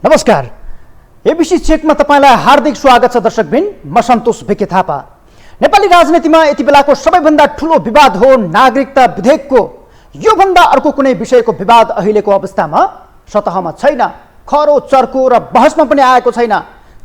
नमस्कार। एबीसी चेकमा तपाईलाई हार्दिक स्वागत छ दर्शकबिन। म सन्तोष भिके थापा। नेपाली राजनीतिमा यति बेलाको सबैभन्दा ठूलो विवाद हो नागरिकता विधेयकको। यो भन्दा अर्को कुनै विषयको विवाद अहिलेको अवस्थामा सतहमा छैन, खरो चर्को र बहसमा पनि आएको छैन।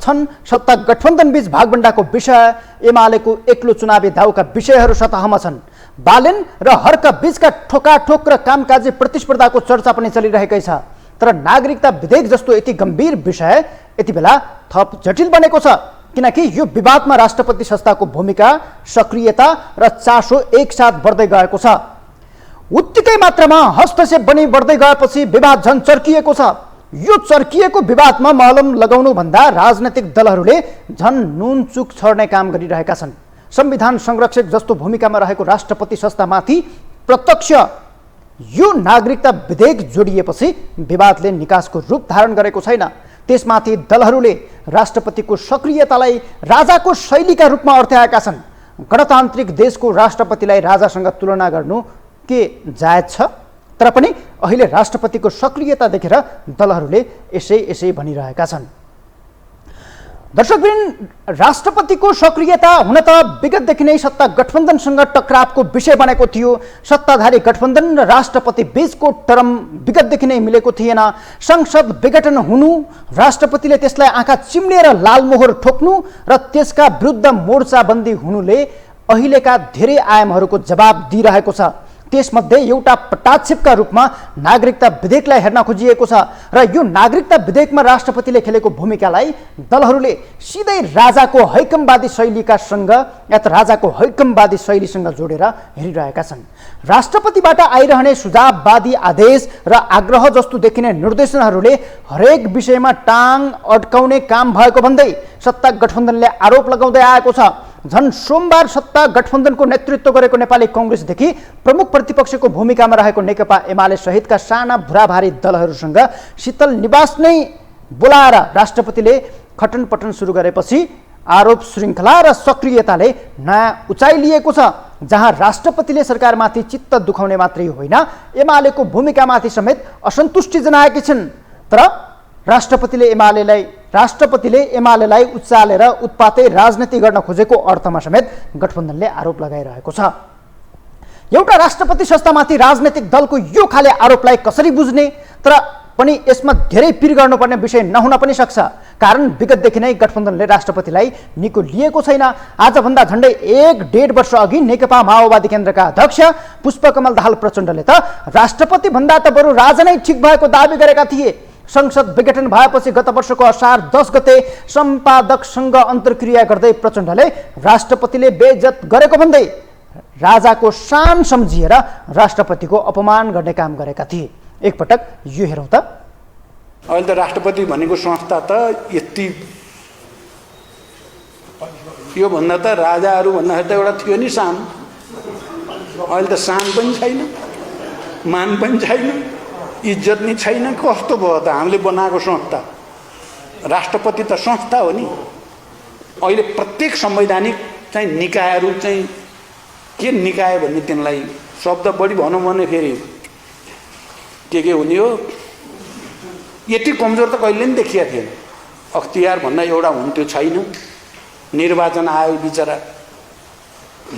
छन् सत्ता गठबन्धन बीच भागबण्डाको विषय, एमालेको एक्लो चुनावी दाउका विषयहरू सतहमा छन्। बालेन र हरका बीचका ठोकाठोक र कामकाजी प्रतिस्पर्धाको चर्चा पनि चलिरहेकै छ। तर नागरिकता विधेयक जस्तो यति गम्भीर विषय यति बेला थप जटिल बनेको छ, किनकि यो विवादमा राष्ट्रपति संस्थाको भूमिका, सक्रियता र चासो एकसाथ बढ्दै गएको छ। उत्तिकै मात्रामा हस्तक्षेप बढ्दै गएपछि विवाद झन् चर्किएको छ। यो चर्किएको विवादमा महलम लगाउनु भन्दा राजनैतिक दलहरूले झन् नुनचुक छर्ने काम गरिरहेका छन्। संविधान संरक्षक जस्तो भूमिकामा रहेको राष्ट्रपति संस्थामाथि प्रत्यक्ष यो नागरिकता विधेयक जोडिएपछि विवादले निकासको रूप धारण गरेको छैन। त्यसमाथि दलहरूले राष्ट्रपतिको सक्रियतालाई राजाको शैलीका रूपमा अर्थ्याएका छन्। गणतान्त्रिक देशको राष्ट्रपतिलाई राजासँग तुलना गर्नु के जायज छ? तर पनि अहिले राष्ट्रपतिको सक्रियता देखेर दलहरूले यसै भनिरहेका छन्। दर्शकबिन, राष्ट्रपतिको सक्रियता हुन त विगतदेखि नै सत्ता गठबन्धनसँग टक्रावको विषय बनेको थियो। सत्ताधारी गठबन्धन र राष्ट्रपति बीचको टर्म विगतदेखि नै मिलेको थिएन। संसद विघटन हुनु, राष्ट्रपतिले त्यसलाई आँखा चिम्लेर लालमोहर ठोक्नु र त्यसका विरुद्ध मोर्चाबन्दी हुनुले अहिलेका धेरै आयामहरूको जवाब दिइरहेको छ। त्यसमध्ये एउटा पटाक्षेपका रूपमा नागरिकता विधेयकलाई हेर्न खोजिएको छ र यो नागरिकता विधेयकमा राष्ट्रपतिले खेलेको भूमिकालाई दलहरूले सिधै राजाको हैकमवादी शैलीकासँग या त राजाको हैकमवादी शैलीसँग जोडेर हेरिरहेका छन्। राष्ट्रपतिबाट आइरहने सुझाववादी आदेश र आग्रह जस्तो देखिने निर्देशनहरूले हरेक विषयमा टाङ अड्काउने काम भएको भन्दै सत्ता गठबन्धनले आरोप लगाउँदै आएको छ। झन् सोमबार सत्ता गठबन्धनको नेतृत्व गरेको नेपाली कांग्रेसदेखि प्रमुख प्रतिपक्षको भूमिकामा रहेको नेकपा एमाले सहितका साना भुराभारी दलहरूसँग शीतल निवास नै बोलाएर राष्ट्रपतिले खटनपटन सुरु गरेपछि आरोप श्रृङ्खला र सक्रियताले नयाँ उचाइ लिएको छ। जहाँ राष्ट्रपतिले सरकारमाथि चित्त दुखाउने मात्रै होइन, एमालेको भूमिकामाथि समेत असन्तुष्टि जनाएकी छिन्। तर राष्ट्रपतिले एमालेलाई उचालेर उत्पातै राजनीति गर्न खोजेको अर्थमा समेत गठबन्धनले आरोप लगाइरहेको छ। एउटा राष्ट्रपति संस्थामाथि राजनैतिक दलको यो खाले आरोपलाई कसरी बुझ्ने? तर पनि यसमा धेरै पिर गर्नुपर्ने विषय नहुन पनि सक्छ। कारण विगतदेखि नै गठबन्धनले राष्ट्रपतिलाई निको लिएको छैन। आजभन्दा झन्डै 1.5 वर्ष अघि नेकपा माओवादी केन्द्रका अध्यक्ष पुष्पकमल दाहाल प्रचण्डले त राष्ट्रपति भन्दा त बरु राजा नै ठिक भएको दाबी गरेका थिए। संसद विघटन भएपछि गत वर्षको असार 10 गते सम्पादकसँग अन्तर्क्रिया गर्दै प्रचण्डले राष्ट्रपतिले बेइज्जत गरेको भन्दै राजाको शान सम्झिएर राष्ट्रपतिको अपमान गर्ने काम गरेका थिए। एकपटक यो हेरौँ त। अहिले त राष्ट्रपति भनेको संस्था त यति यो भन्दा त राजाहरू भन्दाखेरि त एउटा थियो नि शान। अहिले त शान पनि छैन, मान पनि छैन, इज्जत नि छैन। कस्तो भयो त हामीले बनाएको संस्था? राष्ट्रपति त संस्था हो नि। अहिले प्रत्येक संवैधानिक चाहिँ निकायहरू चाहिँ के निकाय भन्ने तिनलाई शब्द बढी भनौँ भने फेरि के हुने हो? यति कमजोर त कहिले पनि देखिएको थिएन। अख्तियार भन्दा एउटा हुन्थ्यो, छैन। निर्वाचन आयोग बिचरा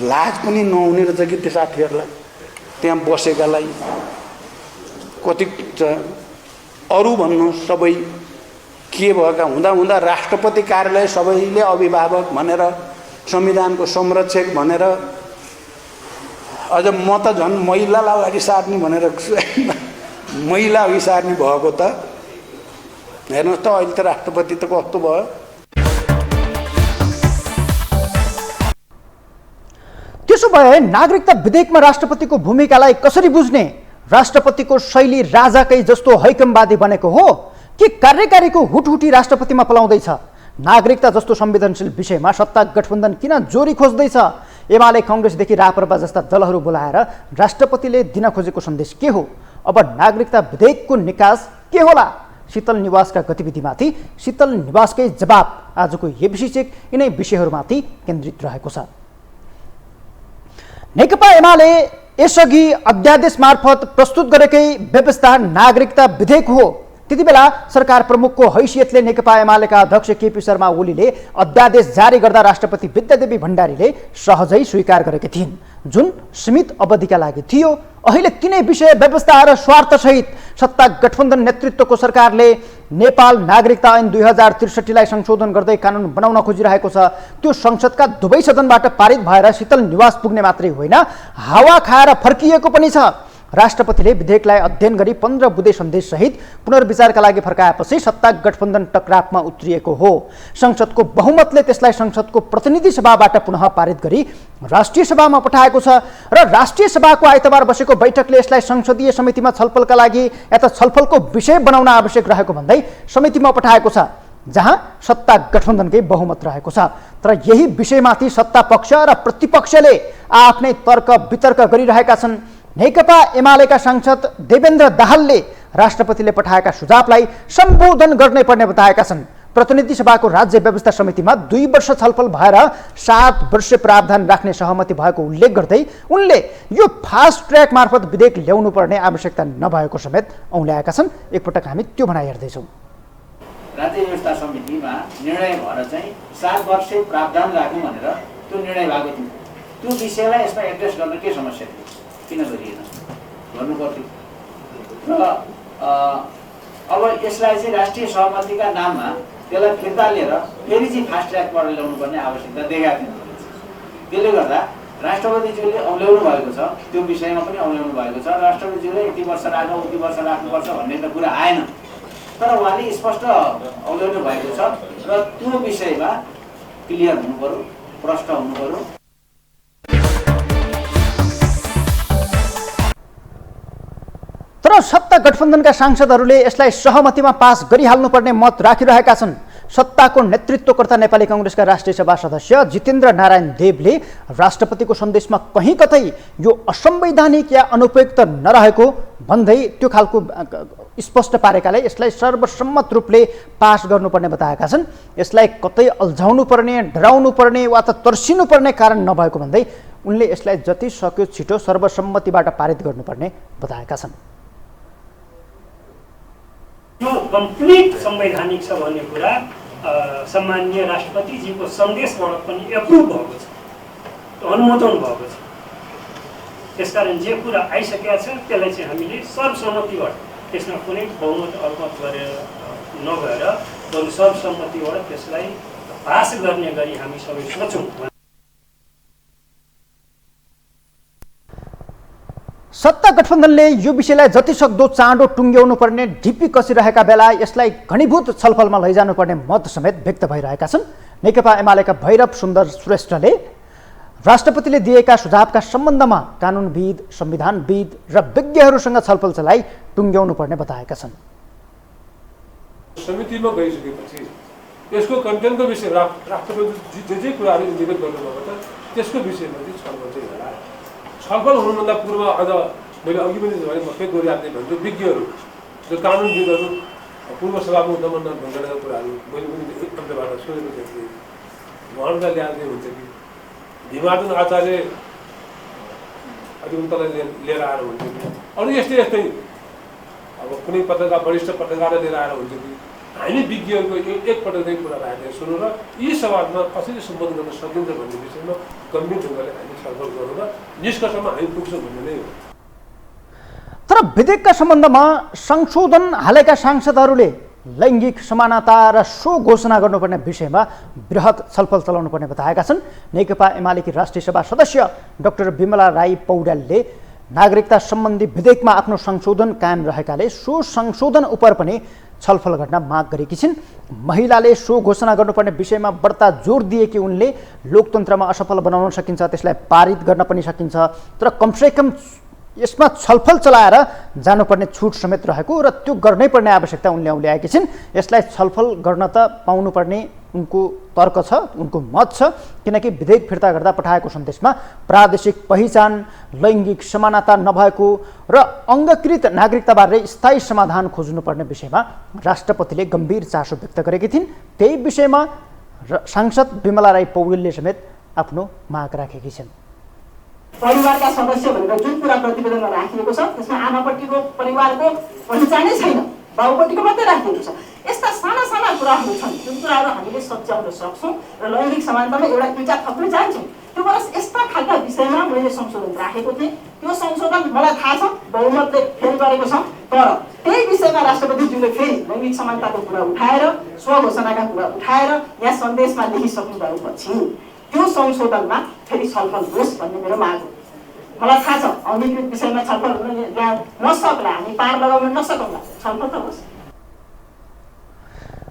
लाज पनि नहुने रहेछ कि त्यो साथीहरूलाई, त्यहाँ बसेकालाई। कति अरू भन्नु सबै के भएका हुँदा राष्ट्रपति कार्यालय सबैले अभिभावक भनेर, संविधानको संरक्षक भनेर, अझ म त झन् महिलालाई अगाडि सार्ने भनेर महिला अघि सार्ने भएको त हेर्नुहोस् त। अहिले त राष्ट्रपति त कस्तो भयो? त्यसो भए नागरिकता विधेयकमा राष्ट्रपतिको भूमिकालाई कसरी बुझ्ने? राष्ट्रपतिको शैली राजाकै जस्तो हैकमवादी बनेको हो कि कार्यकारीको हुटहुटी राष्ट्रपतिमा पलाउँदैछ? नागरिकता जस्तो संवेदनशील विषयमा सत्ता गठबन्धन किन जोरी खोज्दैछ? एमाले कांग्रेसदेखि राप्रपा जस्ता दलहरू बोलाएर राष्ट्रपतिले दिन खोजेको सन्देश के हो? अब नागरिकता विधेयकको निकास के होला? शीतल निवासका गतिविधिमाथि शीतल निवासकै जवाब आजको एबीसी चेक यिनै विषयहरूमाथि केन्द्रित रहेको छ। नेकपा एमाले यसअघि अध्यादेश मार्फत प्रस्तुत गरेकै व्यवस्था नागरिकता विधेयक हो। त्यति बेला सरकार प्रमुखको हैसियतले नेकपा एमालेका अध्यक्ष केपी शर्मा ओलीले अध्यादेश जारी गर्दा राष्ट्रपति विद्यादेवी भण्डारीले सहजै स्वीकार गरेकी थिइन्, जुन सीमित अवधिका लागि थियो। अहिले तिनै विषय व्यवस्था र स्वार्थसहित सत्ता गठबन्धन नेतृत्वको सरकारले नेपाल नागरिकता ऐन 2063लाई संशोधन गर्दै कानुन बनाउन खोजिरहेको छ। त्यो संसदका दुवै सदनबाट पारित भएर शीतल निवास पुग्ने मात्रै होइन, हावा खाएर फर्किएको पनि छ। राष्ट्रपतिले विधेयकलाई अध्ययन गरी 15 बुँदे सन्देशसहित पुनर्विचारका लागि फर्काएपछि सत्ता गठबन्धन टकरावमा उत्रिएको हो। संसदको बहुमतले त्यसलाई संसदको प्रतिनिधि सभाबाट पुनः पारित गरी राष्ट्रिय सभामा पठाएको छ र राष्ट्रिय सभाको आइतबार बसेको बैठकले यसलाई संसदीय समितिमा छलफलका लागि या त छलफलको विषय बनाउन आवश्यक रहेको भन्दै समितिमा पठाएको छ, जहाँ सत्ता गठबन्धनकै बहुमत रहेको छ। तर यही विषयमाथि सत्ता पक्ष र प्रतिपक्षले आफ्नै तर्क वितर्क गरिरहेका छन्। नेकपा एमालेका सांसद देवेन्द्र दाहालले राष्ट्रपतिले पठाएका सुझावलाई सम्बोधन गर्नै पर्ने बताएका छन्। प्रतिनिधि सभाको राज्य व्यवस्था समितिमा 2 वर्ष छलफल भएर 7 वर्ष प्रावधान राख्ने सहमति भएको उल्लेख गर्दै उनले यो फास्ट ट्र्याक मार्फत विधेयक ल्याउनु पर्ने आवश्यकता नभएको समेत औँल्याएका छन्। एकपटक हामी त्यो भनाइ हेर्दैछौँ। राज्य व्यवस्था समितिमा निर्णय भएर चाहिँ 7 वर्ष प्रावधान राख्नु भनेर त्यो निर्णय भएको थियो। त्यो विषयलाई यसमा एड्रेस गर्न के समस्या थियो, किन गरिएन, गर्नु पर्थ्यो। र अब यसलाई चाहिँ राष्ट्रिय सहमतिका नाममा त्यसलाई फिर्ता लिएर फेरि चाहिँ फास्ट ट्र्याकबाट ल्याउनु पर्ने आवश्यकता देखाएको थियो। त्यसले गर्दा राष्ट्रपतिज्यूले औल्याउनु भएको छ, त्यो विषयमा पनि औल्याउनु भएको छ। राष्ट्रपतिज्यूले यति वर्ष राख्नु उति वर्ष राख्नुपर्छ भन्ने त कुरा आएन, तर उहाँले स्पष्ट औल्याउनु भएको छ र त्यो विषयमा क्लियर हुनु पर्यो, प्रष्ट हुनु पर्यो। तर सत्ता गठबन्धनका सांसदहरूले यसलाई सहमतिमा पास गरिहाल्नुपर्ने मत राखिरहेका छन्। सत्ताको नेतृत्वकर्ता नेपाली कांग्रेसका राष्ट्रिय सभा सदस्य जितेन्द्र नारायण देवले राष्ट्रपतिको सन्देशमा कहीँ कतै यो असंवैधानिक या अनुपयुक्त नरहेको भन्दै त्यो खालको स्पष्ट पारेकाले यसलाई सर्वसम्मत रूपले पास गर्नुपर्ने बताएका छन्। यसलाई कतै अल्झाउनु पर्ने, डराउनु पर्ने वा त तर्सिनु पर्ने कारण नभएको भन्दै उनले यसलाई जति सक्यो छिटो सर्वसम्मतिबाट पारित गर्नुपर्ने बताएका छन्। यो कम्प्लिट संवैधानिक छ भन्ने कुरा सम्माननीय राष्ट्रपतिजीको सन्देशबाट पनि एप्रुभ भएको छ, अनुमोदन भएको छ। त्यसकारण जे कुरा आइसकेको छ त्यसलाई चाहिँ हामीले सर्वसम्मतिबाट, त्यसमा कुनै बहुमत अल्पमत गरेर नभएर बरु सर्वसम्मतिबाट त्यसलाई पास गर्ने गरी हामी सबै सोचौँ। सत्ता गठबन्धनले यो विषयलाई जतिसक्दो चाँडो टुङ्ग्याउनु पर्ने ढिप्पी कसिरहेका बेला यसलाई घनीभूत छलफलमा लैजानुपर्ने मत समेत व्यक्त भइरहेका छन्। नेकपा एमालेका भैरव सुन्दर श्रेष्ठले राष्ट्रपतिले दिएका सुझावका सम्बन्धमा कानुनविद, संविधानविद र विज्ञहरूसँग छलफल चलाई टुङ्ग्याउनु पर्ने बताएका छन्। समितिमा गइसकेपछि यसको कन्टेन्टको विषय राष्ट्रपति जे कुराहरू इन्डिकेट गर्नुभएको छ त्यसको विषयमा चाहिँ छलफल चाहिँ होला। छलफल हुनुभन्दा पूर्व अझ मैले अघि पनि भने म फेरि दोहोऱ्याउँदै भन्छु, विज्ञहरू जो कानुनविदहरू, पूर्व सभामुख दमन ढङ्गका कुराहरू मैले पनि एकदमबाट सुनेको थिएँ। उहाँहरूलाई ल्याउँदै हुन्छ कि भीमार्जन आचार्य अधिवक्तालाई लिएर आएर हुन्छ कि अरू यस्तै यस्तै अब कुनै पत्रकार, वरिष्ठ पत्रकारलाई लिएर आएर हुन्छ कि हामी विज्ञहरूको एकपटक चाहिँ कुरा राखेर सुनौँ र यी सवालमा कसरी सम्बोधन गर्न सकिन्छ भन्ने विषयमा गम्भीर ढङ्गले हामी छलफल गरौँ र निष्कर्षमा हामी पुग्छौँ भन्ने नै हो। तर विधेयकका सम्बन्धमा संशोधन हालेका सांसदहरूले लैङ्गिक समानता र सो घोषणा गर्नुपर्ने विषयमा बृहत छलफल चलाउनु पर्ने बताएका छन्। नेकपा एमालेकी राष्ट्रिय सभा सदस्य डाक्टर विमला राई पौड्यालले नागरिकता सम्बन्धी विधेयकमा आफ्नो संशोधन कायम रहेकाले सो संशोधन उप पनि छलफल गर्न माग गरेकी छिन्। महिलाले सो घोषणा गर्नुपर्ने विषयमा बढ्ता जोड दिएकी उनले लोकतन्त्रमा असफल बनाउन सकिन्छ, त्यसलाई पारित गर्न पनि सकिन्छ, तर कमसेकम यसमा छलफल चलाएर जानुपर्ने छुट समेत रहेको र त्यो गर्नै पर्ने आवश्यकता उनले औल्याएकी छिन्। यसलाई छलफल गर्न त पाउनुपर्ने उनको तर्क छ, उनको मत छ, किनकि विधेयक फिर्ता गर्दा पठाएको सन्देशमा प्रादेशिक पहिचान, लैङ्गिक समानता नभएको र अङ्गीकृत नागरिकताबारे स्थायी समाधान खोज्नुपर्ने विषयमा राष्ट्रपतिले गम्भीर चासो व्यक्त गरेकी थिइन्। त्यही विषयमा सांसद विमला राई पौडेलले समेत आफ्नो माग राखेकी छिन्। परिवारका सदस्य भनेर जुन कुरा प्रतिवेदनमा राखिएको छ त्यसमा आमापट्टिको परिवारको पहिचानै छैन, बाहुपट्टिको मात्रै राखिदिनु छ। यस्ता साना साना कुराहरू छन् जुन कुराहरू हामीले सच्याउन सक्छौँ र लैङ्गिक समानतामा एउटा इँटा थप्न जान्छौँ। त्यो भएर यस्ता खालका विषयमा मैले संशोधन राखेको थिएँ। त्यो संशोधन मलाई थाहा छ बहुमतले फेल गरेको छ, तर त्यही विषयमा राष्ट्रपतिज्यूले फेरि लैङ्गिक समानताको कुरा उठाएर स्वघोषणाका कुरा उठाएर यहाँ सन्देशमा लेखिसक्नु भएपछि त्यो संशोधनमा फेरि छलफल होस् भन्ने मेरो माग हो। मलाई थाहा छ अङ्गीकृत विषयमा छलफल यहाँ नसक्ला, हामी पार लगाउन नसकौँला, छलफल त होस्।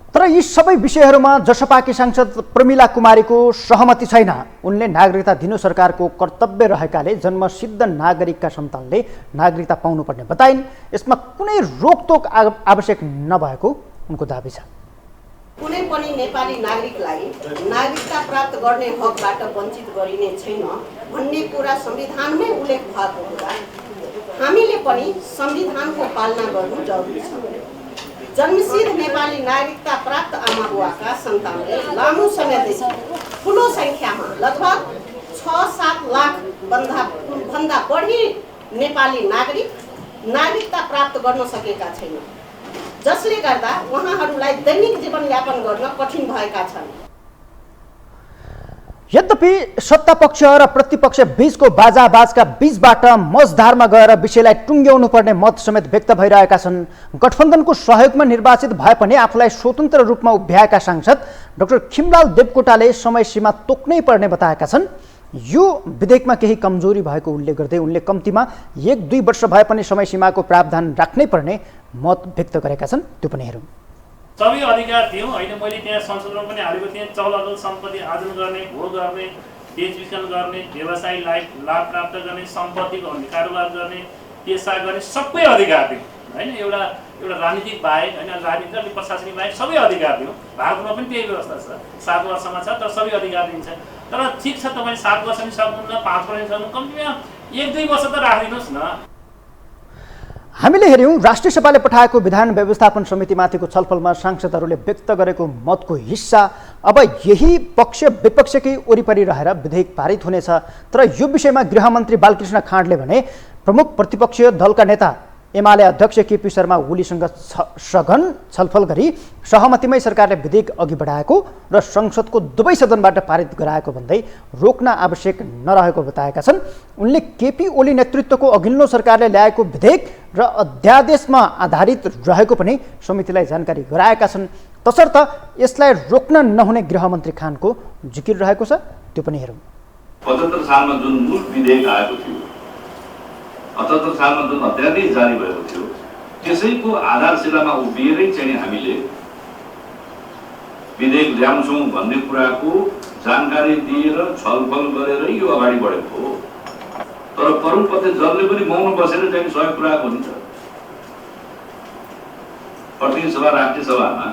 तर यी सबै विषयहरूमा जसपाकी सांसद प्रमिला कुमारीको सहमति छैन। उनले नागरिकता दिनु सरकारको कर्तव्य रहेकाले जन्मसिद्ध नागरिकका सन्तानले नागरिकता पाउनुपर्ने बताइन्। यसमा कुनै रोकटोक आवश्यक नभएको उनको दाबी छ। कुनै पनि नेपाली नागरिकलाई नागरिकता प्राप्त गर्ने हकबाट वञ्चित गरिने छैन भन्ने कुरा संविधानमै उल्लेख भएको हुँदा हामीले पनि संविधानको पालना गर्नु जरुरी छ। जन्मसिद्ध नेपाली नागरिकता प्राप्त आमा बुवाका सन्तानले लामो समयदेखि ठुलो सङ्ख्यामा लगभग 6-7 लाख भन्दा बढी नेपाली नागरिकता प्राप्त गर्न सकेका छैनन्, जसले गर्दा उहाँहरूलाई दैनिक जीवनयापन गर्न कठिन भएका छन्। यद्यपि सत्तापक्ष र प्रतिपक्ष बीचको बाजाबाजका बीचबाट मझधारमा गएर विषयलाई टुङ्ग्याउनु पर्ने मत समेत व्यक्त भइरहेका छन्। गठबन्धनको सहयोगमा निर्वाचित भए पनि आफूलाई स्वतन्त्र रूपमा उभ्याएका सांसद डाक्टर खिमलाल देवकोटाले समय सीमा तोक्नै पर्ने बताएका छन्। यो विधेयकमा केही कमजोरी भएको उल्लेख गर्दै उनले कम्तीमा 1-2 वर्ष भए पनि समय सीमाको प्रावधान राख्नै पर्ने मत व्यक्त गरेका छन्। त्यो पनि हेरौँ। सबै अधिकार दिउँ होइन। मैले त्यहाँ संशोधन पनि हालेको थिएँ, चौलअचल सम्पत्ति आर्जन गर्ने, भोग गर्ने, बेचबिखन गर्ने, व्यवसायलाई लाभ प्राप्त गर्ने, सम्पत्तिको कारोबार गर्ने, पेसा गर्ने सबै अधिकार दिउँ होइन। एउटा राजनीतिक बाहेक होइन, राजनीतिक र प्रशासनिक बाहेक सबै अधिकार दिउँ। भारतमा पनि त्यही व्यवस्था छ, 7 वर्षमा छ तर सबै अधिकार दिन्छ। तर ठिक छ तपाईँ 7 वर्ष पनि सक्नुहुन्न, 5 वर्ष पनि सक्नु, कम्तीमा 1-2 वर्ष त राखिदिनुहोस् न। हामीले हेऱ्यौँ राष्ट्रिय सभाले पठाएको विधान व्यवस्थापन समितिमाथिको छलफलमा सांसदहरूले व्यक्त गरेको मतको हिस्सा अब यही पक्ष विपक्षकै वरिपरि रहेर विधेयक पारित हुनेछ। तर यो विषयमा गृहमन्त्री बालकृष्ण खाँडले भने प्रमुख प्रतिपक्षीय दलका नेता एमाले अध्यक्ष केपी शर्मा ओलीसँग सघन छलफल गरी सहमतिमै सरकारले विधेयक अघि बढाएको र संसदको दुवै सदनबाट पारित गराएको भन्दै रोक्न आवश्यक नरहेको बताएका छन्। उनले केपी ओली नेतृत्वको अघिल्लो सरकारले ल्याएको विधेयक र अध्यादेशमा आधारित रहेको पनि समितिलाई जानकारी गराएका छन्। तसर्थ यसलाई रोक्न नहुने गृहमन्त्री खानको जिकिर रहेको छ। त्यो पनि हेरौँ। 75 सालमा जुन मूल विधेयक आएको थियो, 78 सालमा जुन अध्यादेश जारी भएको थियो, त्यसैको आधारशिलामा उभिएरै चाहिँ हामीले विधेयक ल्याउँछौँ भन्ने कुराको जानकारी दिएर छलफल गरेर यो अगाडि बढेको हो। तर परमपति जसले पनि मौन बसेर चाहिँ सहयोग पुऱ्याएको हुन्छ। प्रतिनिधि सभा राष्ट्रिय सभामा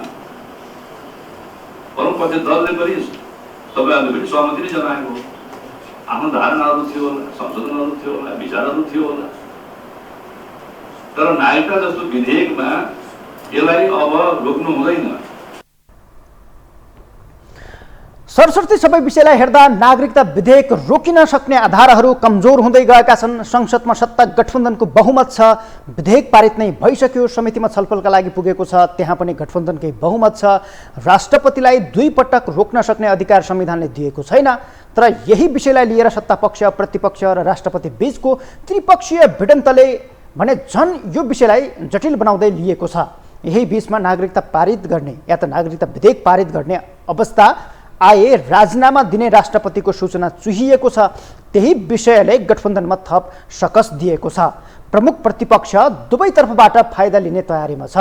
परमपति दलले पनि तपाईँहरूले पनि सहमति नै जनाएको हो। आफ्नो धारणाहरू थियो होला, संशोधनहरू थियो होला, विचारहरू थियो होला। तर नागरिकता जस्तो विधेयकमा यसलाई अब रोक्नु हुँदैन। सरसर्ती सबै विषयलाई हेर्दा नागरिकता विधेयक रोकिन सक्ने आधारहरू कमजोर हुँदै गएका छन्। संसदमा सत्ता गठबन्धनको बहुमत छ, विधेयक पारित नै भइसक्यो, समितिमा छलफलका लागि पुगेको छ, त्यहाँ पनि गठबन्धनकै बहुमत छ। राष्ट्रपतिलाई 2 पटक रोक्न सक्ने अधिकार संविधानले दिएको छैन। तर यही विषयलाई लिएर सत्तापक्ष, प्रतिपक्ष र राष्ट्रपति बीचको त्रिपक्षीय भिडन्तले भने झन् यो विषयलाई जटिल बनाउँदै लिएको छ। यही बीचमा नागरिकता पारित गर्ने या त नागरिकता विधेयक पारित गर्ने अवस्था आए राजीनामा दिने राष्ट्रपतिको सूचना चुहिएको छ। त्यही विषयले गठबन्धनमा थप सकस दिएको छ। प्रमुख प्रतिपक्ष दुवैतर्फबाट फाइदा लिने तयारीमा छ।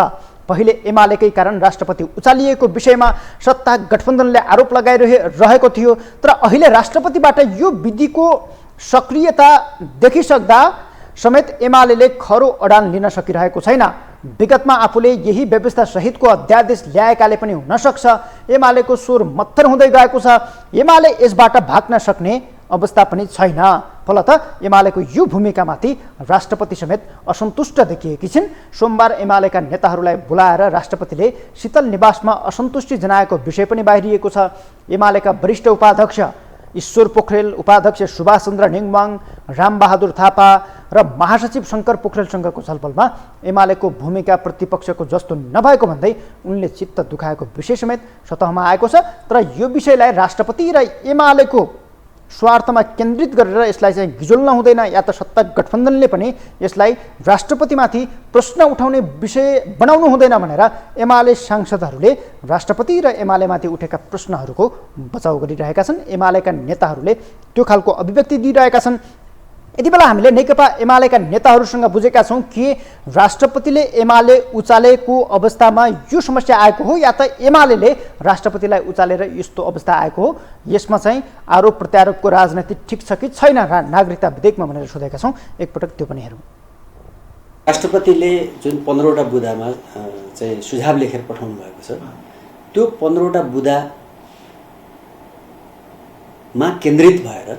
पहिले एमालेकै कारण राष्ट्रपति उचालिएको विषयमा सत्ता गठबन्धनले आरोप लगाइरहेको थियो। तर अहिले राष्ट्रपतिबाट यो विधिको सक्रियता देखिसक्दा समेत एमालेले खरो अडान लिन सकिरहेको छैन। विगतमा आफूले यही व्यवस्था सहितको अध्यादेश ल्याएकाले पनि हुन सक्छ। एमालेको स्वर मत्थर हुँदै गएको छ। एमाले यसबाट भाग्न सक्ने अवस्था पनि छैन। फलत एमालेको यो भूमिकामाथि राष्ट्रपति समेत असन्तुष्ट देखिएकी छिन्। सोमबार एमालेका नेताहरूलाई बोलाएर राष्ट्रपतिले शीतल निवासमा असन्तुष्टि जनाएको विषय पनि बाहिरिएको छ। एमालेका वरिष्ठ उपाध्यक्ष ईश्वर पोखरेल, उपाध्यक्ष सुभाष चन्द्र नेङवाङ, रामबहादुर थापा, र महासचिव शङ्कर पोखरेलसँगको छलफलमा एमालेको भूमिका प्रतिपक्षको जस्तो नभएको भन्दै उनले चित्त दुखाएको विषय समेत सतहमा आएको छ। तर यो विषयलाई राष्ट्रपति र एमालेको स्वार्थमा केन्द्रित गरेर यसलाई चाहिँ गिजोल्न हुँदैन, या त सत्ता गठबन्धनले पनि यसलाई राष्ट्रपतिमाथि प्रश्न उठाउने विषय बनाउनु हुँदैन भनेर एमाले सांसदहरूले राष्ट्रपति र एमालेमाथि उठेका प्रश्नहरूको बचाउ गरिरहेका छन्। एमालेका नेताहरूले त्यो खालको अभिव्यक्ति दिइरहेका छन्। यति बेला हामीले नेकपा एमालेका नेताहरूसँग बुझेका छौँ कि राष्ट्रपतिले एमाले उचालेको अवस्थामा यो समस्या आएको हो या त एमाले राष्ट्रपतिलाई उचालेर यस्तो अवस्था आएको हो। यसमा चाहिँ आरोप प्रत्यारोपको राजनीति ठिक छ कि छैन नागरिकता विधेयकमा भनेर सोधेका छौँ। एकपटक त्यो पनि हेरौँ। राष्ट्रपतिले जुन 15वटा बुँदामा चाहिँ सुझाव लेखेर पठाउनु भएको छ, त्यो 15वटा बुँदामा केन्द्रित भएर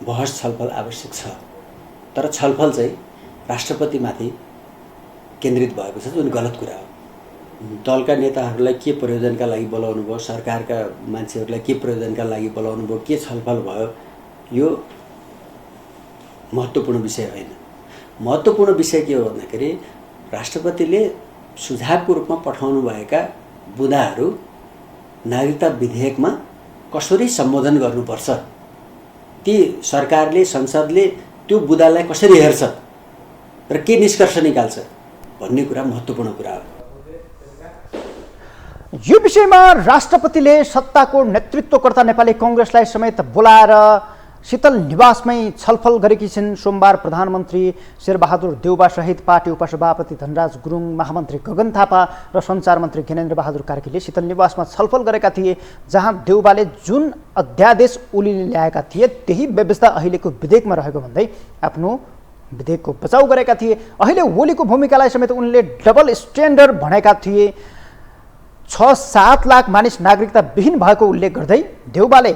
बहस छलफल आवश्यक छ। तर छलफल चाहिँ राष्ट्रपतिमाथि केन्द्रित भएको छ, जुन गलत कुरा हो। दलका नेताहरूलाई के प्रयोजनका लागि बोलाउनु भयो, सरकारका मान्छेहरूलाई के प्रयोजनका लागि बोलाउनु भयो, के छलफल भयो, यो महत्त्वपूर्ण विषय होइन। महत्त्वपूर्ण विषय के हो भन्दाखेरि राष्ट्रपतिले सुझावको रूपमा पठाउनु भएका बुँदाहरू नागरिकता विधेयकमा कसरी सम्बोधन गर्नुपर्छ, ती सरकारले संसदले त्यो बुँदालाई कसरी हेर्छ र के निष्कर्ष निकाल्छ भन्ने कुरा महत्त्वपूर्ण कुरा हो। यो विषयमा राष्ट्रपतिले सत्ताको नेतृत्वकर्ता नेपाली कांग्रेसलाई समेत बोलाएर शीतल निवासमै छलफल गरेकी छिन्। सोमबार प्रधानमन्त्री शेरबहादुर देउबा सहित पार्टी उपसभापति धनराज गुरुङ, महामन्त्री गगन थापा र सञ्चार मन्त्री ज्ञानेन्द्र बहादुर कार्कीले शीतल निवासमा छलफल गरेका थिए, जहाँ देउबाले जुन अध्यादेश ओलीले ल्याएका थिए त्यही व्यवस्था अहिलेको विधेयकमा रहेको भन्दै आफ्नो विधेयकको बचाउ गरेका थिए। अहिले ओलीको भूमिकालाई समेत उनले डबल स्ट्यान्डर्ड भनेका थिए। 6-7 लाख मानिस नागरिकता विहीन भएको उल्लेख गर्दै देउबाले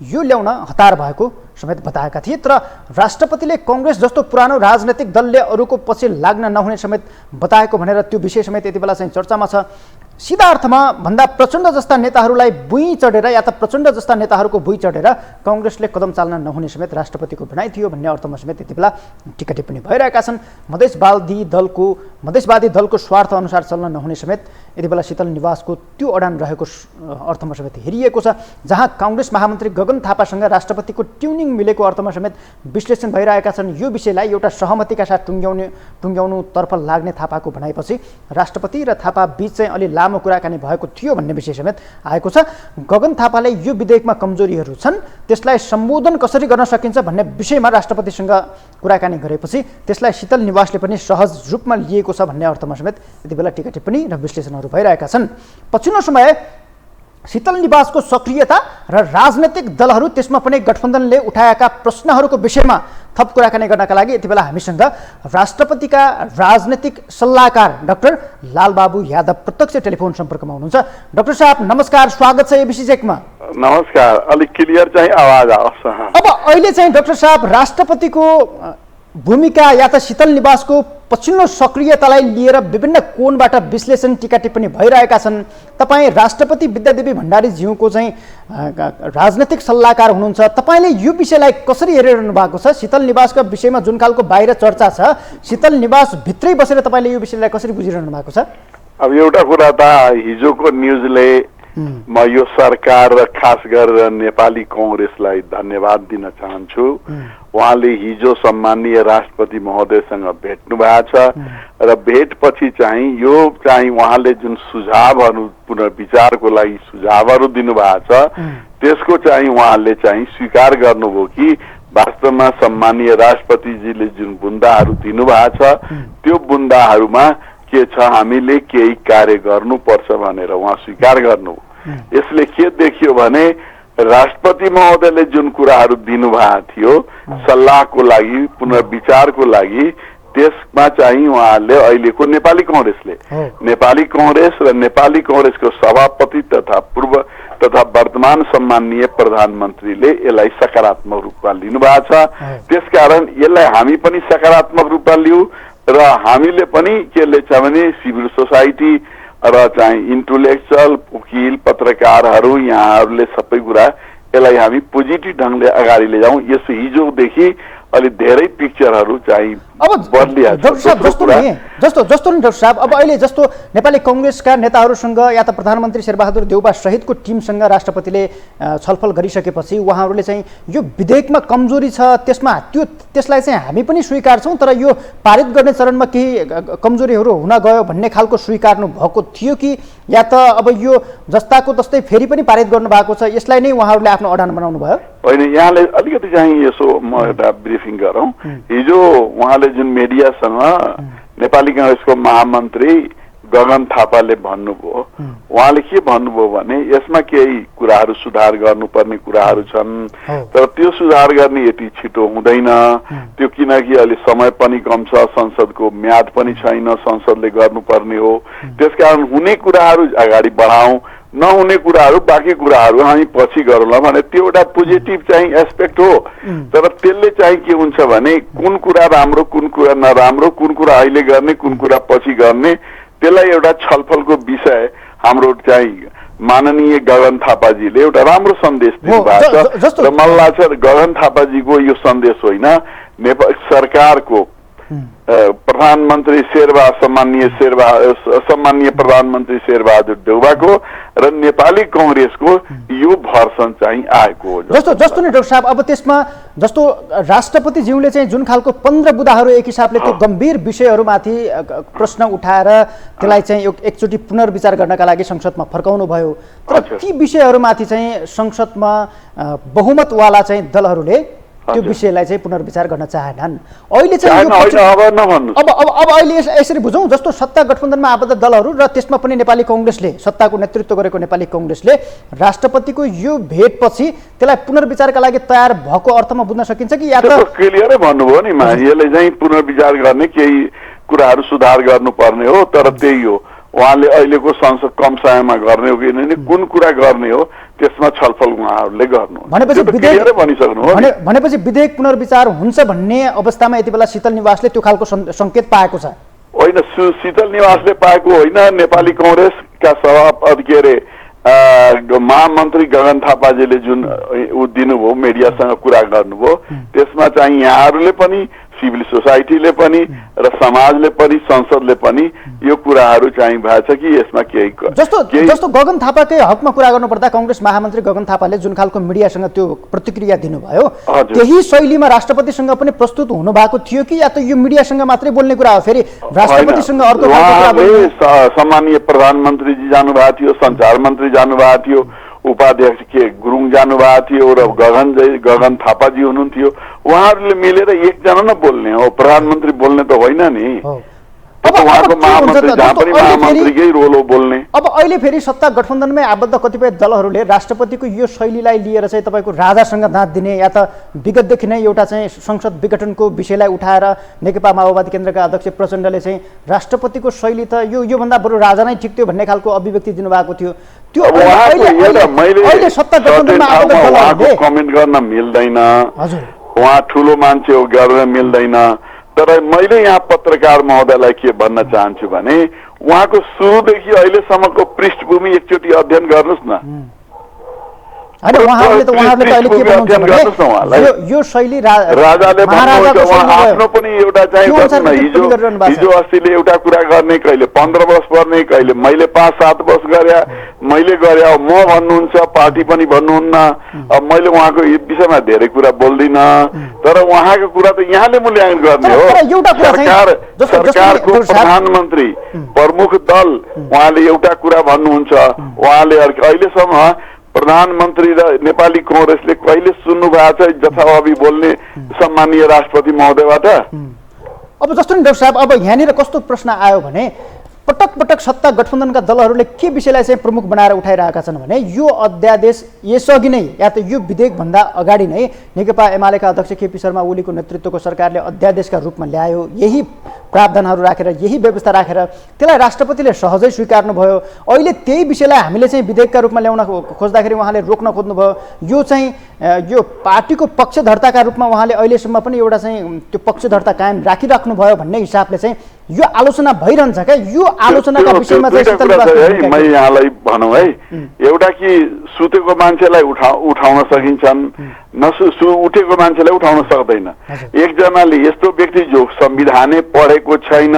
यो ल्याउन हतार भएको समेत बताएका थिए। तर राष्ट्रपतिले कांग्रेस जस्तो पुरानो राजनैतिक दलले अरूको पछि लाग्न नहुने समेत बताएको भनेर त्यो विषय समेत यति बेला चाहिँ चर्चामा छ। सीधा अर्थमा भन्दा प्रचण्ड जस्ता नेताहरूलाई भुइँ चढेर या त प्रचण्ड जस्ता नेताहरूको भुइँ चढेर कांग्रेसले कदम चाल्न नहुने समेत राष्ट्रपतिको भनाइ थियो भन्ने अर्थमा समेत यति बेला टिका टिप्पणी भइरहेका छन्। मधेसवादी दलको स्वार्थ अनुसार चल्न नहुने समेत यति बेला शीतल निवासको त्यो अडान रहेको अर्थमा समेत हेरिएको छ, जहाँ कांग्रेस महामन्त्री गगन थापासँग राष्ट्रपतिको ट्युनिङ मिलेको अर्थमा समेत विश्लेषण भइरहेका छन्। यो विषयलाई एउटा सहमतिका साथ टुङ्ग्याउनुतर्फ लाग्ने थापाको भनाइपछि राष्ट्रपति र थापा बीच चाहिँ अलि लामो कुराकानी भएको थियो भन्ने विषय समेत आएको छ। गगन थापाले यो विधेयकमा कमजोरीहरू छन्, त्यसलाई सम्बोधन कसरी गर्न सकिन्छ भन्ने विषयमा राष्ट्रपतिसँग कुराकानी गरेपछि त्यसलाई शीतल निवासले पनि सहज रूपमा लिएको छ भन्ने अर्थमा समेत यति बेला टिका टिप्पणी र विश्लेषणहरू भइरहेका छन्। पछिल्लो समय शीतल निवासको सक्रियता र राजनैतिक दलहरू त्यसमा पनि गठबन्धनले उठाएका प्रश्नहरूको विषयमा थप कुराकानी गर्नका लागि यति बेला हामीसँग राष्ट्रपतिका राजनैतिक सल्लाहकार डाक्टर लालबाबु यादव प्रत्यक्ष टेलिफोन सम्पर्कमा हुनुहुन्छ। डाक्टर साहब नमस्कार, स्वागत छ एबिसी चेकमा। नमस्कार, अलिक क्लियर चाहिँ आवाज आओस्। अब अहिले चाहिँ डाक्टर साहब राष्ट्रपतिको भूमिका या त शीतल निवासको पछिल्लो सक्रियतालाई लिएर विभिन्न कोणबाट विश्लेषण टिका टिप्पणी भइरहेका छन्। तपाईँ राष्ट्रपति विद्यादेवी भण्डारीज्यूको चाहिँ राजनैतिक सल्लाहकार हुनुहुन्छ, तपाईँले यो विषयलाई कसरी हेरिरहनु भएको छ? शीतल निवासका विषयमा जुन खालको बाहिर चर्चा छ, शीतल निवास भित्रै बसेर तपाईँले यो विषयलाई कसरी बुझिरहनु भएको छ? अब एउटा कुरा त हिजोको न्युजले म यो सरकार र खास गरेर नेपाली कांग्रेसलाई धन्यवाद दिन चाहन्छु। उहाँले हिजो सम्माननीय राष्ट्रपति महोदयसँग भेट्नु भएको छ र भेटपछि चाहिँ यो चाहिँ उहाँले जुन सुझावहरू पुनर्विचारको लागि सुझावहरू दिनुभएको छ त्यसको चाहिँ उहाँले चाहिँ स्वीकार गर्नुभयो कि वास्तवमा सम्माननीय राष्ट्रपतिजीले जुन बुन्दाहरू दिनुभएको छ त्यो बुन्दाहरूमा के छ, हामीले केही कार्य गर्नुपर्छ भनेर उहाँ स्वीकार गर्नु। यसले के देखियो भने राष्ट्रपति महोदयले जुन कुराहरू दिनुभएको थियो सल्लाहको लागि, पुनर्विचारको लागि, त्यसमा चाहिँ उहाँले अहिलेको नेपाली कांग्रेस र नेपाली कांग्रेसको सभापति तथा वर्तमान सम्माननीय प्रधानमन्त्रीले यसलाई सकारात्मक रूपमा लिनुभएको छ। त्यसकारण यसलाई हामी पनि सकारात्मक रूपमा लियौँ र हामीले पनि के लेख्छ भने सिभिल सोसाइटी र चाहिँ इन्टेलेक्चुअल वकिल पत्रकारहरू यहाँहरूले सबै कुरा यसलाई हामी पोजिटिभ ढङ्गले अगाडि लैजाउँ। यस हिजोदेखि अलि धेरै पिक्चरहरू चाहिँ अब बदलिया छ। डाक्टर साहब जस्तो नि डाक्टर साहब अब अहिले जस्तो नेपाली कङ्ग्रेसका नेताहरूसँग या त प्रधानमन्त्री शेरबहादुर देउबा सहितको टिमसँग राष्ट्रपतिले छलफल गरिसकेपछि उहाँहरूले चाहिँ यो विधेयकमा कमजोरी छ त्यसलाई चाहिँ हामी पनि स्वीकार्छौँ तर यो पारित गर्ने चरणमा केही कमजोरीहरू हुन गयो भन्ने खालको स्वीकार्नु भएको थियो कि या त अब यो जस्ताको तस्तै फेरि पनि पारित गर्नु भएको छ यसलाई नै उहाँहरूले आफ्नो अडान बनाउनु भयो? होइन, यहाँले अलिकति चाहिँ यसो म एउटा ब्रिफिङ गरौँ। हिजो उहाँले जुन मिडियासँग नेपाली काङ्ग्रेसको महामन्त्री गगन थापाले भन्नुभयो, उहाँले के भन्नुभयो भने यसमा केही कुराहरू सुधार गर्नुपर्ने कुराहरू छन् तर त्यो सुधार गर्ने यति छिटो हुँदैन, त्यो किनकि अहिले समय पनि कम छ, संसदको म्याद पनि छैन, संसदले गर्नुपर्ने हो, त्यसकारण हुने कुराहरू अगाडि बढाउँ, नहुने कुराहरू बाँकी कुराहरू हामी पछि गरौँला भने त्यो एउटा पोजिटिभ चाहिँ एस्पेक्ट हो। तर त्यसले चाहिँ के हुन्छ भने कुन कुरा राम्रो कुन कुरा नराम्रो, कुन कुरा अहिले गर्ने कुन कुरा पछि गर्ने, त्यसलाई एउटा छलफलको विषय हाम्रो चाहिँ माननीय गगन थापाजीले एउटा राम्रो सन्देश दिनुभएको छ र मलाई लाग्छ गगन थापाजीको यो सन्देश होइन, नेपाल सरकारको प्रधानमन्त्री सम्माननीय प्रधानमन्त्री शेरबहादुर देउबाको र नेपाली काङ्ग्रेसको यो भर्सन चाहिँ आएको हो। जस्तो नि डाक्टर साहब अब त्यसमा जस्तो राष्ट्रपतिज्यूले चाहिँ जुन खालको 15 बुँदाहरू एक हिसाबले त्यो गम्भीर विषयहरूमाथि प्रश्न उठाएर त्यसलाई चाहिँ एकचोटि पुनर्विचार गर्नका लागि संसदमा फर्काउनु भयो तर ती विषयहरूमाथि चाहिँ संसदमा बहुमतवाला चाहिँ दलहरूले त्यो विषयलाई चाहिँ पुनर्विचार गर्न चाहेनन्। अहिले चाहिँ अब अहिले यसरी बुझौँ जस्तो सत्ता गठबन्धनमा आबद्ध दलहरू र त्यसमा पनि नेपाली काङ्ग्रेसले सत्ताको नेतृत्व गरेको नेपाली काङ्ग्रेसले राष्ट्रपतिको यो भेटपछि त्यसलाई पुनर्विचारका लागि तयार भएको अर्थमा बुझ्न सकिन्छ कि या त क्लियरै भन्नुभयो नि यसले चाहिँ पुनर्विचार गर्ने केही कुराहरू सुधार गर्नुपर्ने हो तर त्यही हो उहाँले अहिलेको संसद कम समयमा गर्ने हो कि कुन कुरा गर्ने हो त्यसमा छलफल उहाँहरूले गर्नु भनेपछि विधेयक पुनर्विचार हुन्छ भन्ने अवस्थामा यति बेला शीतल निवासले त्यो खालको सङ्केत पाएको छ? होइन, शीतल निवासले पाएको होइन, नेपाली काङ्ग्रेसका सभापति के अरे महामन्त्री गगन थापाजीले जुन दिनुभयो मिडियासँग कुरा गर्नुभयो त्यसमा चाहिँ यहाँहरूले पनि सिभिल सोसाइटीले पनि र समाजले पनि संसदले पनि यो कुराहरू चाहिँ भएछ कि यसमा केही जस्तो गगन थापाकै हकमा कुरा गर्नुपर्दा काङ्ग्रेस महामन्त्री गगन थापाले जुन खालको मिडियासँग त्यो प्रतिक्रिया दिनुभयो त्यही शैलीमा राष्ट्रपतिसँग पनि प्रस्तुत हुनु भएको थियो कि या त यो मिडियासँग मात्रै बोल्ने कुरा हो फेरि राष्ट्रपतिसँग अर्को सम्माननीय प्रधानमन्त्रीजी जानुभएको थियो, सञ्चार मन्त्री जानुभएको थियो, उपाध्यक्ष के गुरुङ जानुभएको थियो र गगन थापाजी हुनुहुन्थ्यो, उहाँहरूले मिलेर एकजना न बोल्ने हो, प्रधानमन्त्री बोल्ने त होइन नि, उहाँको महामन्त्री जहाँ पनि महामन्त्रीकै रोल हो बोल्ने। अब अहिले फेरि सत्ता गठबन्धनमै आबद्ध कतिपय दलहरूले राष्ट्रपतिको यो शैलीलाई लिएर चाहिँ तपाईँको राजासँग दाँत दिने या त विगतदेखि नै एउटा चाहिँ संसद विघटनको विषयलाई उठाएर नेकपा माओवादी केन्द्रका अध्यक्ष प्रचण्डले चाहिँ राष्ट्रपतिको शैली त योभन्दा बरु राजा नै ठिक थियो भन्ने खालको अभिव्यक्ति दिनुभएको थियो। त्यो अहिले सत्ता गठबन्धनमा आबद्ध दलहरूले कमेन्ट गर्न मिल्दैन, उहाँ ठुलो मान्छे हो गर्न मिल्दैन, तर मैले यहाँ पत्रकार महोदयलाई के भन्न चाहन्छु भने उहाँको सुरुदेखि अहिलेसम्मको पृष्ठभूमि एकचोटि अध्ययन गर्नुहोस् न। यो शैली राजाले आफ्नो पनि एउटा चाहिँ हिजो अस्तिले एउटा कुरा गर्ने, कहिले 15 वर्ष पर्ने, कहिले मैले 5-7 वर्ष गरे, मैले गरे म भन्नुहुन्छ, पार्टी पनि भन्नुहुन्न। अब मैले उहाँको विषयमा धेरै कुरा बोल्दिनँ तर उहाँको कुरा त यहाँले मूल्याङ्कन गर्ने हो। सरकारको प्रधानमन्त्री प्रमुख दल उहाँले एउटा कुरा भन्नुहुन्छ, उहाँले अहिलेसम्म प्रधानमन्त्री र नेपाली काङ्ग्रेसले कहिले सुन्नु भएको छ जथाभावी बोल्ने सम्माननीय राष्ट्रपति महोदयबाट? अब जस्तो नि डाक्टर साहब अब यहाँनिर कस्तो प्रश्न आयो भने पटक पटक सत्ता गठबन्धनका दलहरूले के विषयलाई चाहिँ प्रमुख बनाएर उठाइरहेका छन् भने यो अध्यादेश यसअघि नै या त यो विधेयकभन्दा अगाडि नै नेकपा एमालेका अध्यक्ष केपी शर्मा ओलीको नेतृत्वको सरकारले अध्यादेशका रूपमा ल्यायो, यही प्रावधानहरू राखेर यही व्यवस्था राखेर त्यसलाई राष्ट्रपतिले सहजै स्वीकार्नुभयो। अहिले त्यही विषयलाई हामीले चाहिँ विधेयकका रूपमा ल्याउन खोज्दाखेरि उहाँले रोक्न खोज्नुभयो। यो चाहिँ यो पार्टीको पक्षधर्ताका रूपमा उहाँले अहिलेसम्म पनि एउटा चाहिँ त्यो पक्षधर्ता कायम राखिराख्नु भयो भन्ने हिसाबले चाहिँ यो आलोचना भइरहन्छ क्या यो आलोचनाका विषयमा चाहिँ शीतल निवासको भूमिका म के हो? यहाँलाई भनौँ है एउटा कि सुतेको मान्छेलाई उठाउन सकिन्छन् उठेको मान्छेलाई उठाउन सक्दैन एकजनाले यस्तो व्यक्ति जो संविधानै पढेको छैन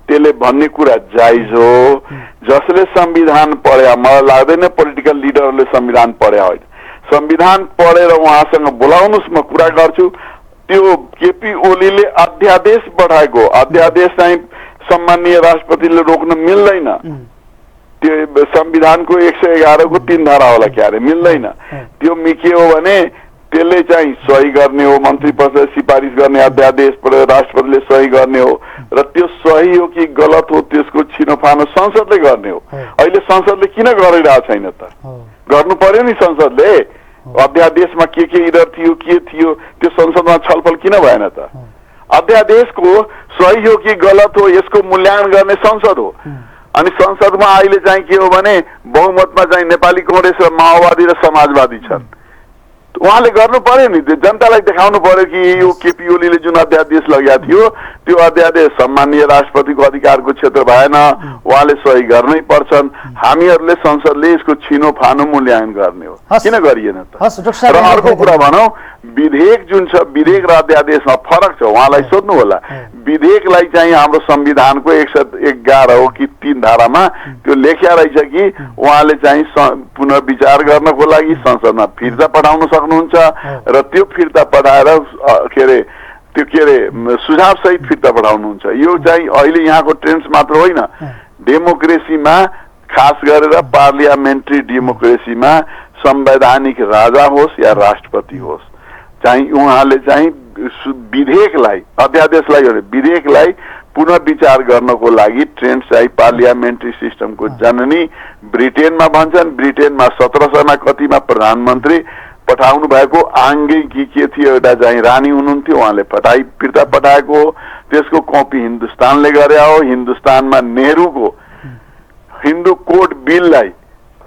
त्यसले भन्ने कुरा जायज हो जसले संविधान पढ्या मलाई लाग्दैन पोलिटिकल लिडरले संविधान पढ्या होइन संविधान पढेर उहाँसँग बोलाउनुहोस् म कुरा गर्छु त्यो केपी ओलीले अध्यादेश पठाएको अध्यादेश चाहिँ सम्माननीय राष्ट्रपतिले रोक्न मिल्दैन त्यो संविधानको 111 को 3 धारा होला क्यारे मिल्दैन त्यो के हो भने त्यसले चाहिँ सही गर्ने हो मन्त्री परिषदले सिफारिस गर्ने अध्यादेश राष्ट्रपतिले सही गर्ने हो र त्यो सही हो कि गलत हो त्यसको छिनोफानो संसदले गर्ने हो अहिले संसदले किन गरिरहेको छैन त गर्नु पर्यो नि संसदले अध्यादेशमा के इरर थियो के थियो त्यो संसदमा छलफल किन भएन त अध्यादेशको सही हो कि गलत हो यसको मूल्याङ्कन गर्ने संसद हो अनि संसदमा अहिले चाहिँ के हो भने बहुमतमा चाहिँ नेपाली कांग्रेस र माओवादी र समाजवादी छन् उहाँले गर्नु पर्यो नि जनतालाई देखाउनु पर्यो कि यो केपी ओलीले जुन अध्यादेश लगाएको थियो त्यो अध्यादेश सम्माननीय राष्ट्रपतिको अधिकारको क्षेत्र भएन उहाँले सही गर्नै पर्छन् हामीहरूले संसदले यसको छिनोफानो मूल्याङ्कन गर्ने हो किन गरिएन त र अर्को कुरा भनौँ विधेयक जुन छ विधेयक र अध्यादेशमा फरक छ उहाँलाई सोध्नु होला विधेयकलाई चाहिँ हाम्रो संविधानको 111 हो कि 3 धारामा त्यो लेख्या रहेछ कि उहाँले चाहिँ पुनर्विचार गर्नको लागि संसदमा फिर्ता पठाउन सक्नुहुन्छ र त्यो फिर्ता पठाएर सुझाव सहित फिर्ता पठाउनुहुन्छ यो चाहिँ अहिले यहाँको ट्रेन्ड्स मात्र होइन डेमोक्रेसीमा खास गरेर पार्लियामेन्ट्री डेमोक्रेसीमा संवैधानिक राजा होस् या राष्ट्रपति होस् चाहिँ उहाँले चाहिँ विधेयकलाई अध्यादेशलाई विधेयकलाई पुनः विचार गर्नको लागि ट्रेन्ड चाहिँ पार्लियामेन्ट्री सिस्टमको जननी ब्रिटेनमा भन्छन् ब्रिटेनमा 1700 कतिमा प्रधानमन्त्री पठाउनु भएको आङ्गे के थियो एउटा चाहिँ रानी हुनुहुन्थ्यो उहाँले फिर्ता पठाएको हो त्यसको कपी हिन्दुस्तानले गरे हो हिन्दुस्तानमा नेहरूको हिन्दू कोड बिललाई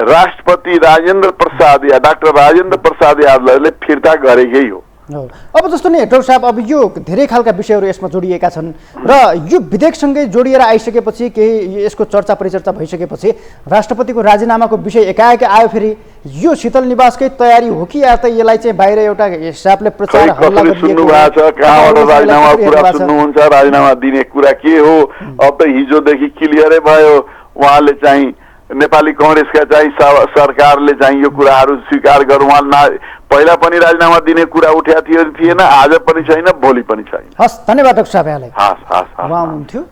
राष्ट्रपति राजेन्द्र प्रसाद या डाक्टर राजेन्द्र प्रसाद यादवले फिर्ता गरेकै हो अब जस्तो नि हेटौर साहब अब यो धेरै खालका विषयहरू यसमा जोडिएका छन् र यो विधेयकसँगै जोडिएर आइसकेपछि केही यसको चर्चा परिचर्चा भइसकेपछि राष्ट्रपतिको राजीनामाको विषय एकाएक आयो फेरि यो शीतल निवासकै तयारी हो कि या त यसलाई चाहिँ बाहिर एउटा हिसाबले प्रचार हल्ला गरिएको छ कहाँबाट राजीनामा कुरा सुन्नुहुन्छ राजीनामा दिने कुरा के हो अब त हिजोदेखि क्लियरै भयो उहाँले चाहिँ नेपाली कांग्रेसका चाहिँ सरकारले चाहिँ यो कुराहरू स्वीकार गरौँ पहिला पनि राजीनामा दिने कुरा उठेको थिएन आज पनि छैन भोलि पनि छैन हस् धन्यवाद डाक्टर साहब यहाँलाई उहाँ हुनुहुन्थ्यो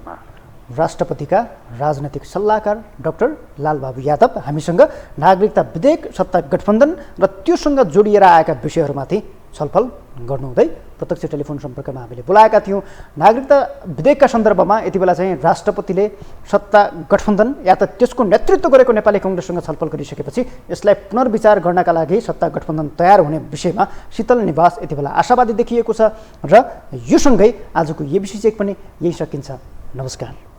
राष्ट्रपतिका राजनैतिक सल्लाहकार डाक्टर लालबाबु यादव हामीसँग नागरिकता विधेयक सत्ता गठबन्धन र त्योसँग जोडिएर आएका विषयहरूमाथि छलफल गर्नुहुँदै प्रत्यक्ष टेलिफोन सम्पर्कमा हामीले बोलाएका थियौँ नागरिकता विधेयकका सन्दर्भमा यति बेला चाहिँ राष्ट्रपतिले सत्ता गठबन्धन या त त्यसको नेतृत्व गरेको नेपाली कांग्रेससँग छलफल गरिसकेपछि यसलाई पुनर्विचार गर्नका लागि सत्ता गठबन्धन तयार हुने विषयमा शीतल निवास यति बेला आशावादी देखिएको छ र यो सँगै आजको एबिसी चेक पनि यही सकिन्छ नमस्कार।